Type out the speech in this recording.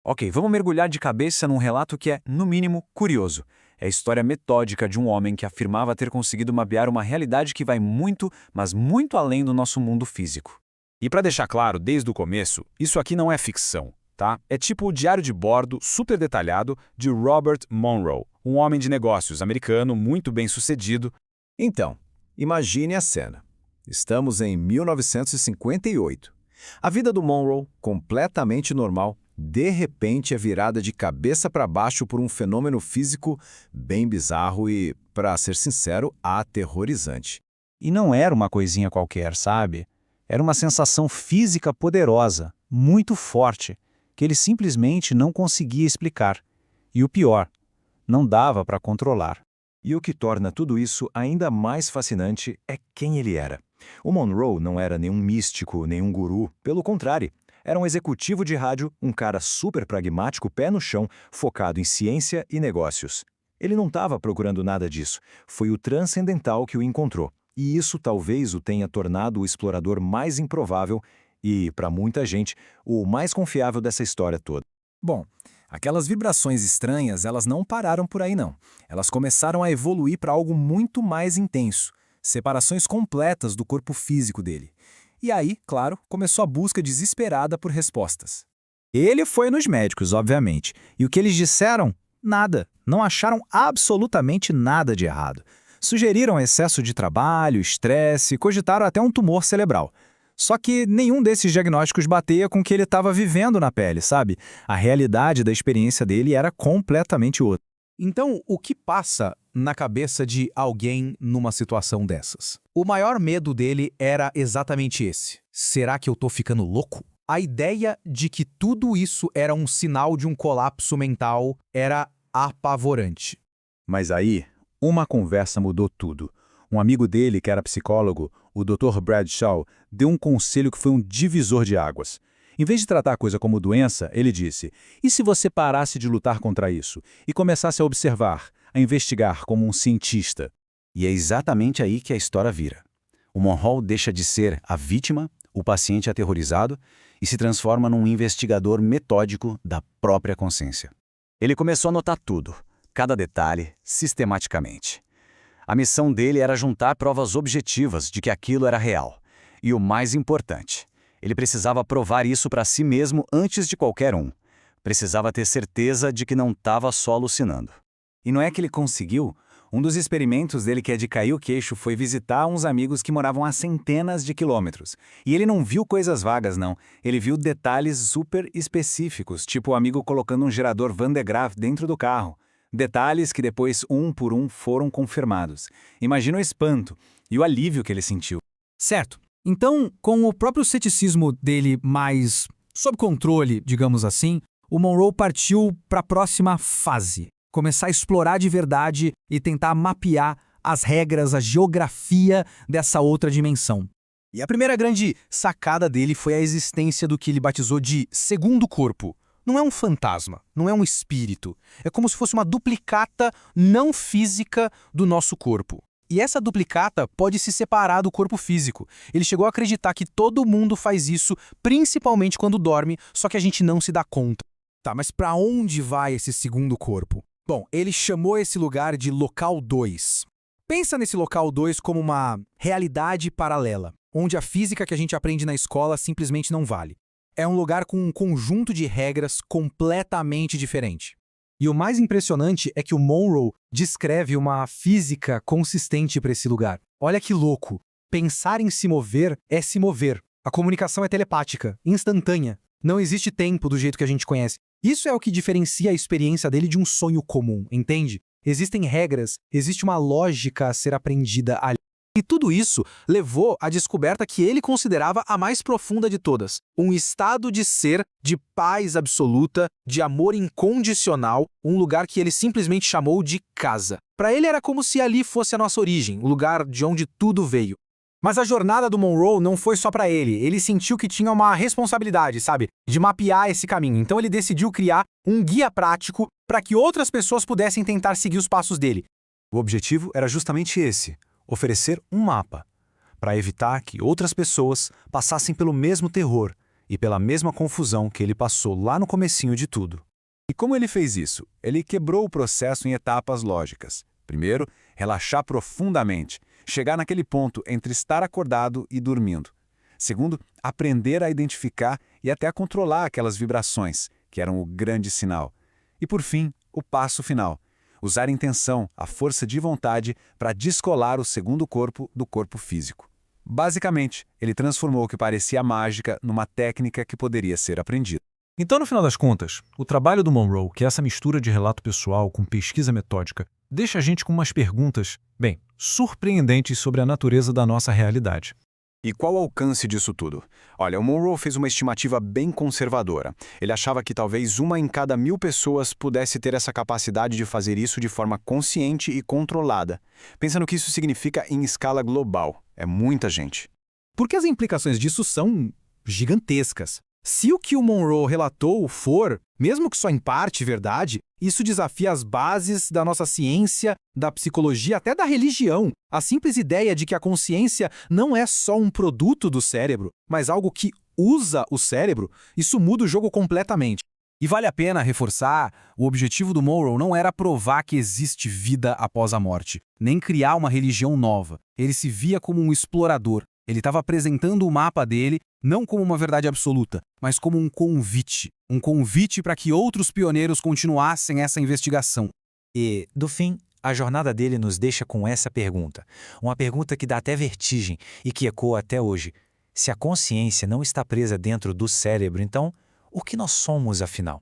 Ok, vamos mergulhar de cabeça num relato que é, no mínimo, curioso. É a história metódica de um homem que afirmava ter conseguido mapear uma realidade que vai muito, mas muito além do nosso mundo físico. E para deixar claro desde o começo, isso aqui não é ficção, tá? É tipo o diário de bordo super detalhado de Robert Monroe, um homem de negócios americano muito bem-sucedido. Então, imagine a cena. Estamos em 1958. A vida do Monroe, completamente normal, de repente é virada de cabeça para baixo por um fenômeno físico bem bizarro e, para ser sincero, aterrorizante. E não era uma coisinha qualquer, sabe? Era uma sensação física poderosa, muito forte, que ele simplesmente não conseguia explicar. E o pior, não dava para controlar. E o que torna tudo isso ainda mais fascinante é quem ele era. O Monroe não era nenhum místico, nenhum guru, pelo contrário. Era um executivo de rádio, um cara super pragmático, pé no chão, focado em ciência e negócios. Ele não estava procurando nada disso. Foi o transcendental que o encontrou. E isso talvez o tenha tornado o explorador mais improvável e, para muita gente, o mais confiável dessa história toda. Bom, aquelas vibrações estranhas, elas não pararam por aí não. Elas começaram a evoluir para algo muito mais intenso. Separações completas do corpo físico dele. E aí, claro, começou a busca desesperada por respostas. Ele foi nos médicos, obviamente. E o que eles disseram? Nada. Não acharam absolutamente nada de errado. Sugeriram excesso de trabalho, estresse, cogitaram até um tumor cerebral. Só que nenhum desses diagnósticos batia com o que ele estava vivendo na pele, sabe? A realidade da experiência dele era completamente outra. Então, o que passa na cabeça de alguém numa situação dessas? O maior medo dele era exatamente esse. Será que eu tô ficando louco? A ideia de que tudo isso era um sinal de um colapso mental era apavorante. Mas aí, uma conversa mudou tudo. Um amigo dele, que era psicólogo, o Dr. Bradshaw, deu um conselho que foi um divisor de águas. Em vez de tratar a coisa como doença, ele disse: e se você parasse de lutar contra isso e começasse a observar, a investigar como um cientista? E é exatamente aí que a história vira. O Monroe deixa de ser a vítima, o paciente aterrorizado, e se transforma num investigador metódico da própria consciência. Ele começou a notar tudo, cada detalhe, sistematicamente. A missão dele era juntar provas objetivas de que aquilo era real. E o mais importante, ele precisava provar isso para si mesmo antes de qualquer um. Precisava ter certeza de que não estava só alucinando. E não é que ele conseguiu? Um dos experimentos dele que é de cair o queixo foi visitar uns amigos que moravam a centenas de quilômetros. E ele não viu coisas vagas, não. Ele viu detalhes super específicos, tipo o amigo colocando um gerador Van de Graaff dentro do carro. Detalhes que depois, um por um, foram confirmados. Imagina o espanto e o alívio que ele sentiu. Certo. Então, com o próprio ceticismo dele mais sob controle, digamos assim, o Monroe partiu para a próxima fase. Começar a explorar de verdade e tentar mapear as regras, a geografia dessa outra dimensão. E a primeira grande sacada dele foi a existência do que ele batizou de segundo corpo. Não é um fantasma, não é um espírito. É como se fosse uma duplicata não física do nosso corpo. E essa duplicata pode se separar do corpo físico. Ele chegou a acreditar que todo mundo faz isso, principalmente quando dorme, só que a gente não se dá conta. Tá, mas para onde vai esse segundo corpo? Bom, ele chamou esse lugar de Local 2. Pensa nesse Local 2 como uma realidade paralela, onde a física que a gente aprende na escola simplesmente não vale. É um lugar com um conjunto de regras completamente diferente. E o mais impressionante é que o Monroe descreve uma física consistente para esse lugar. Olha que louco! Pensar em se mover é se mover. A comunicação é telepática, instantânea. Não existe tempo do jeito que a gente conhece. Isso é o que diferencia a experiência dele de um sonho comum, entende? Existem regras, existe uma lógica a ser aprendida ali. E tudo isso levou à descoberta que ele considerava a mais profunda de todas. Um estado de ser, de paz absoluta, de amor incondicional, um lugar que ele simplesmente chamou de casa. Para ele era como se ali fosse a nossa origem, o lugar de onde tudo veio. Mas a jornada do Monroe não foi só para ele. Ele sentiu que tinha uma responsabilidade, sabe? De mapear esse caminho. Então ele decidiu criar um guia prático para que outras pessoas pudessem tentar seguir os passos dele. O objetivo era justamente esse: oferecer um mapa, para evitar que outras pessoas passassem pelo mesmo terror e pela mesma confusão que ele passou lá no comecinho de tudo. E como ele fez isso? Ele quebrou o processo em etapas lógicas. Primeiro, relaxar profundamente, chegar naquele ponto entre estar acordado e dormindo. Segundo, aprender a identificar e até a controlar aquelas vibrações, que eram o grande sinal. E por fim, o passo final: usar a intenção, a força de vontade para descolar o segundo corpo do corpo físico. Basicamente, ele transformou o que parecia mágica numa técnica que poderia ser aprendida. Então, no final das contas, o trabalho do Monroe, que é essa mistura de relato pessoal com pesquisa metódica, deixa a gente com umas perguntas, bem, surpreendentes sobre a natureza da nossa realidade. E qual o alcance disso tudo? Olha, o Monroe fez uma estimativa bem conservadora. Ele achava que talvez 1 em cada 1000 pessoas pudesse ter essa capacidade de fazer isso de forma consciente e controlada. Pensa no que isso significa em escala global. É muita gente. Porque as implicações disso são gigantescas. Se o que o Monroe relatou for, mesmo que só em parte verdade, isso desafia as bases da nossa ciência, da psicologia, até da religião. A simples ideia de que a consciência não é só um produto do cérebro, mas algo que usa o cérebro, isso muda o jogo completamente. E vale a pena reforçar, o objetivo do Monroe não era provar que existe vida após a morte, nem criar uma religião nova. Ele se via como um explorador. Ele estava apresentando o mapa dele não como uma verdade absoluta, mas como um convite para que outros pioneiros continuassem essa investigação. E, do fim, a jornada dele nos deixa com essa pergunta. Uma pergunta que dá até vertigem e que ecoa até hoje. Se a consciência não está presa dentro do cérebro, então, o que nós somos, afinal?